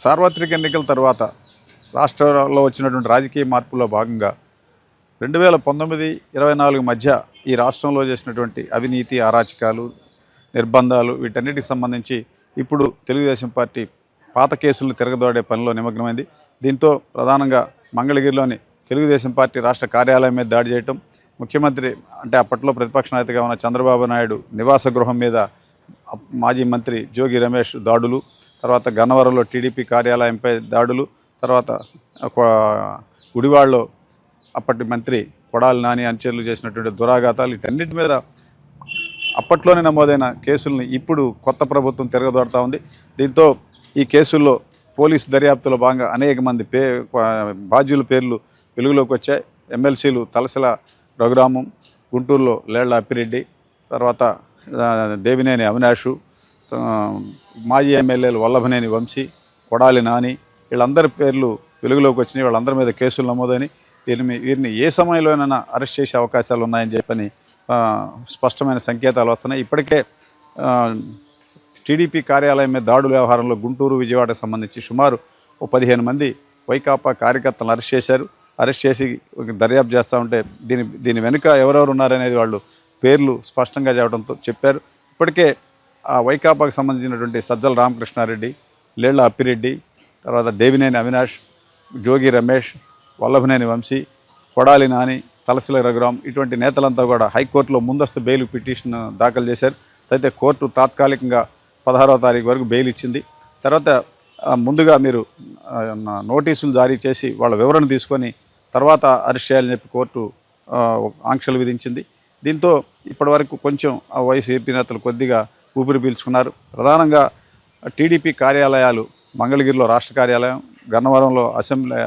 సార్వత్రిక ఎన్నికల తర్వాత రాష్ట్రంలో వచ్చినటువంటి రాజకీయ మార్పుల్లో భాగంగా 2019-24 మధ్య ఈ రాష్ట్రంలో చేసినటువంటి అవినీతి, అరాచకాలు, నిర్బంధాలు వీటన్నిటికి సంబంధించి ఇప్పుడు తెలుగుదేశం పార్టీ పాత కేసులను తిరగదోడే పనిలో నిమగ్నమైంది. దీంతో ప్రధానంగా మంగళగిరిలోని తెలుగుదేశం పార్టీ రాష్ట్ర కార్యాలయం మీద దాడి చేయటం, ముఖ్యమంత్రి అంటే అప్పట్లో ప్రతిపక్ష నాయకుడిగా ఉన్న చంద్రబాబు నాయుడు నివాస గృహం మీద మాజీ మంత్రి జోగి రమేష్ దాడులు, తర్వాత గన్నవరంలో టీడీపీ కార్యాలయంపై దాడులు, తర్వాత గుడివాడలో అప్పటి మంత్రి కొడాలి నాని అనుచరులు చేసినటువంటి దురాఘాతాలు, వీటన్నిటి మీద అప్పట్లోనే నమోదైన కేసుల్ని ఇప్పుడు కొత్త ప్రభుత్వం తిరగదోడుతూ ఉంది. దీంతో ఈ కేసుల్లో పోలీసు దర్యాప్తులో భాగంగా అనేక మంది బాధ్యుల పేర్లు వెలుగులోకి వచ్చాయి. ఎమ్మెల్సీలు తలసల రఘురామం, గుంటూరులో లేళ్ల అప్పిరెడ్డి, తర్వాత దేవినేని అవినాషు, మాజీ ఎమ్మెల్యేలు వల్లభనేని వంశీ, కొడాలి నాని, వీళ్ళందరి పేర్లు వెలుగులోకి వచ్చినాయి. వాళ్ళందరి మీద కేసులు నమోదని వీరిని ఏ సమయంలోనైనా అరెస్ట్ చేసే అవకాశాలు ఉన్నాయని చెప్పని స్పష్టమైన సంకేతాలు వస్తున్నాయి. ఇప్పటికే టీడీపీ కార్యాలయం మీద దాడుల వ్యవహారంలో గుంటూరు, విజయవాడకు సంబంధించి సుమారు 15 మంది వైకాపా కార్యకర్తలను అరెస్ట్ చేశారు. అరెస్ట్ చేసి దర్యాప్తు చేస్తూ ఉంటే దీని వెనుక ఎవరెవరు ఉన్నారనేది వాళ్ళు పేర్లు స్పష్టంగా చెప్పారు. ఇప్పటికే ఆ వైకాపాకు సంబంధించినటువంటి సజ్జల రామకృష్ణారెడ్డి, లేళ్ల అప్పిరెడ్డి, తర్వాత దేవినేని అవినాష్, జోగి రమేష్, వల్లభనేని వంశీ, కొడాలి నాని, తలసిల రఘురాం ఇటువంటి నేతలంతా కూడా హైకోర్టులో ముందస్తు బెయిల్ పిటిషన్ దాఖలు చేశారు. అయితే కోర్టు తాత్కాలికంగా 16వ తారీఖు వరకు బెయిల్ ఇచ్చింది. తర్వాత ముందుగా మీరు నోటీసులు జారీ చేసి వాళ్ళ వివరణ తీసుకొని తర్వాత అరెస్ట్ చేయాలని చెప్పి కోర్టు ఆంక్షలు విధించింది. దీంతో ఇప్పటివరకు కొంచెం ఆ వైసీపీ నేతలు కొద్దిగా ఊపిరి పీల్చుకున్నారు. ప్రధానంగా టీడీపీ కార్యాలయాలు మంగళగిరిలో రాష్ట్ర కార్యాలయం, గన్నవరంలో అసెంబ్లీ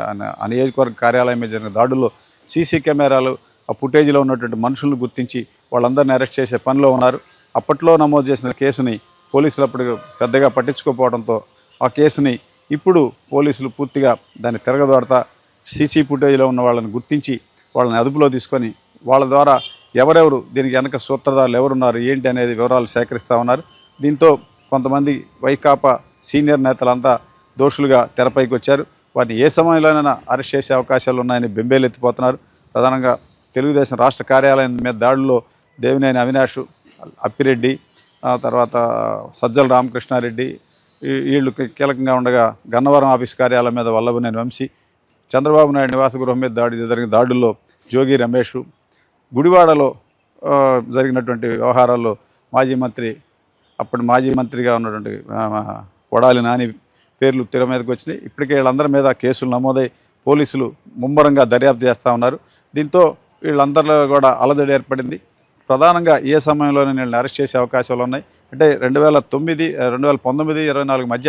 నియోజకవర్గ కార్యాలయం మీద జరిగిన దాడుల్లో సీసీ కెమెరాలు ఆ ఫుటేజీలో ఉన్నటువంటి మనుషులను గుర్తించి వాళ్ళందరినీ అరెస్ట్ చేసే పనిలో ఉన్నారు. అప్పట్లో నమోదు చేసిన కేసుని పోలీసులు అప్పుడు పెద్దగా పట్టించుకోకపోవడంతో ఆ కేసుని ఇప్పుడు పోలీసులు పూర్తిగా దాన్ని తిరగదోడతా సీసీ ఫుటేజ్లో ఉన్న వాళ్ళని గుర్తించి వాళ్ళని అదుపులో తీసుకొని వాళ్ళ ద్వారా ఎవరెవరు దీనికి వెనక సూత్రధారులు ఎవరున్నారు ఏంటి అనేది వివరాలు సేకరిస్తూ ఉన్నారు. దీంతో కొంతమంది వైకాపా సీనియర్ నేతలంతా దోషులుగా తెరపైకి వచ్చారు. వారిని ఏ సమయంలోనైనా అరెస్ట్ చేసే అవకాశాలు ఉన్నాయని బెంబేలెత్తిపోతున్నారు. ప్రధానంగా తెలుగుదేశం రాష్ట్ర కార్యాలయం మీద దాడుల్లో దేవినేని అవినాష్, అప్పిరెడ్డి, తర్వాత సజ్జల రామకృష్ణారెడ్డి వీళ్ళు కీలకంగా ఉండగా గన్నవరం ఆఫీస్ కార్యాలయం మీద వల్లభనేని వంశీ, చంద్రబాబు నాయుడు నివాస గృహం మీద జరిగిన దాడుల్లో జోగి రమేష్, గుడివాడలో జరిగినటువంటి వ్యవహారాల్లో అప్పటి మాజీ మంత్రిగా ఉన్నటువంటి కొడాలి నాని పేర్లు తెర మీదకి వచ్చినాయి. ఇప్పటికే వీళ్ళందరి మీద కేసులు నమోదై పోలీసులు ముమ్మరంగా దర్యాప్తు చేస్తూ ఉన్నారు. దీంతో వీళ్ళందరిలో కూడా అలజడి ఏర్పడింది. ప్రధానంగా ఏ సమయంలోనే వీళ్ళని అరెస్ట్ చేసే అవకాశాలు ఉన్నాయి అంటే 2019-24 మధ్య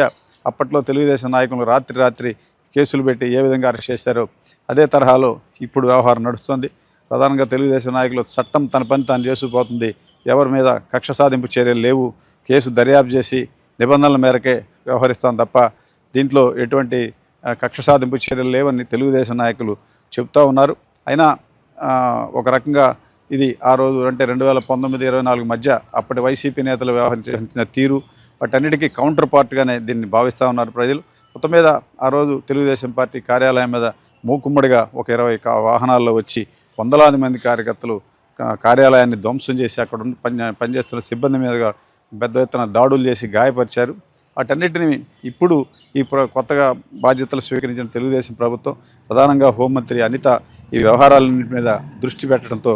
అప్పట్లో తెలుగుదేశం నాయకులు రాత్రి కేసులు పెట్టి ఏ విధంగా అరెస్ట్ చేశారో అదే తరహాలో ఇప్పుడు వ్యవహారం నడుస్తుంది. ప్రధానంగా తెలుగుదేశం నాయకులు చట్టం తన పని తాను చేసుకుపోతుంది, ఎవరి మీద కక్ష సాధింపు చర్యలు లేవు, కేసు దర్యాప్తు చేసి నిబంధనల మేరకే వ్యవహరిస్తాం తప్ప దీంట్లో ఎటువంటి కక్ష సాధింపు చర్యలు లేవని తెలుగుదేశం నాయకులు చెప్తూ ఉన్నారు. అయినా ఒక రకంగా ఇది ఆ రోజు అంటే 2019-24 మధ్య అప్పటి వైసీపీ నేతలు వ్యవహరించిన తీరు వాటన్నిటికీ కౌంటర్ పార్ట్గానే దీన్ని భావిస్తూ ఉన్నారు ప్రజలు. మొత్తం మీద ఆ రోజు తెలుగుదేశం పార్టీ కార్యాలయం మీద మూకుమ్మడిగా ఒక 20 వాహనాల్లో వచ్చి వందలాది మంది కార్యకర్తలు కార్యాలయాన్ని ధ్వంసం చేసి అక్కడ పనిచేస్తున్న సిబ్బంది మీదుగా పెద్ద ఎత్తున దాడులు చేసి గాయపరిచారు. వాటన్నిటిని ఇప్పుడు ఈ కొత్తగా బాధ్యతలు స్వీకరించిన తెలుగుదేశం ప్రభుత్వం ప్రధానంగా హోంమంత్రి అనిత ఈ వ్యవహారాలన్నింటి మీద దృష్టి పెట్టడంతో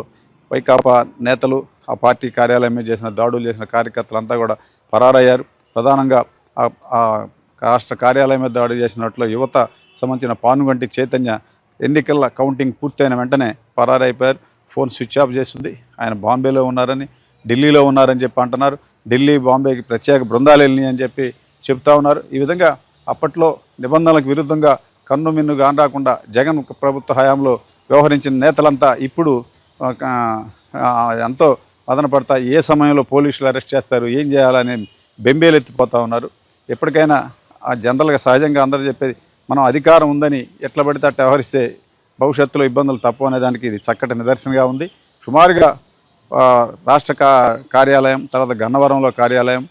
వైకాపా నేతలు ఆ పార్టీ కార్యాలయం మీద దాడులు చేసిన కార్యకర్తలంతా కూడా పరారయ్యారు. ప్రధానంగా ఆ రాష్ట్ర కార్యాలయం మీద దాడి చేసినట్లు యువత సంబంధించిన పానుగంటి చైతన్య ఎన్నికల కౌంటింగ్ పూర్తయిన వెంటనే పరారైపోయారు. ఫోన్ స్విచ్ ఆఫ్ చేస్తుంది. ఆయన బాంబేలో ఉన్నారని, ఢిల్లీలో ఉన్నారని చెప్పి అంటున్నారు. ఢిల్లీ, బాంబేకి ప్రత్యేక బృందాలు వెళ్ళినాయి అని చెప్పి చెప్తా ఉన్నారు. ఈ విధంగా అప్పట్లో నిబంధనలకు విరుద్ధంగా కన్ను మిన్ను కానరాకుండా జగన్ ప్రభుత్వ హయాంలో వ్యవహరించిన నేతలంతా ఇప్పుడు ఎంతో మదనపడతా ఏ సమయంలో పోలీసులు అరెస్ట్ చేస్తారు, ఏం చేయాలని బెంబేలెత్తిపోతూ ఉన్నారు. ఎప్పటికైనా జనరల్గా సహజంగా అందరూ చెప్పేది మనం అధికారం ఉందని ఎట్లా పడితే అట్లా వ్యవహరిస్తే భవిష్యత్తులో ఇబ్బందులు తప్పు అనేదానికి ఇది చక్కటి నిదర్శనంగా ఉంది. సుమారుగా రాష్ట్ర కార్యాలయం, తర్వాత గన్నవరంలో కార్యాలయం,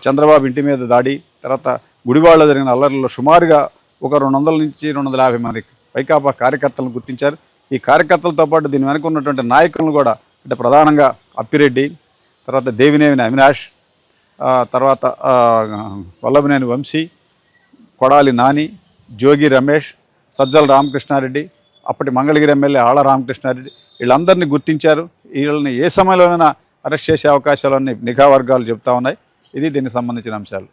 చంద్రబాబు ఇంటి మీద దాడి, తర్వాత గుడివాడలో జరిగిన అల్లర్లలో సుమారుగా ఒక 200 నుంచి 250 మంది వైకాపా కార్యకర్తలను గుర్తించారు. ఈ కార్యకర్తలతో పాటు దీని వెనుక ఉన్నటువంటి నాయకులను కూడా, అంటే ప్రధానంగా అప్పిరెడ్డి, తర్వాత దేవినేని అవినాష్, తర్వాత వల్లభనేని వంశీ, కొడాలి నాని, జోగి రమేష్, సజ్జల రామకృష్ణారెడ్డి, అప్పటి మంగళగిరి ఎమ్మెల్యే ఆళ్ల రామకృష్ణారెడ్డి, వీళ్ళందరినీ గుర్తించారు. వీళ్ళని ఏ సమయంలోనైనా అరెస్ట్ చేసే అవకాశాలన్నీ నిఘా వర్గాలు చెబుతా ఉన్నాయి. ఇది దీనికి సంబంధించిన అంశాలు.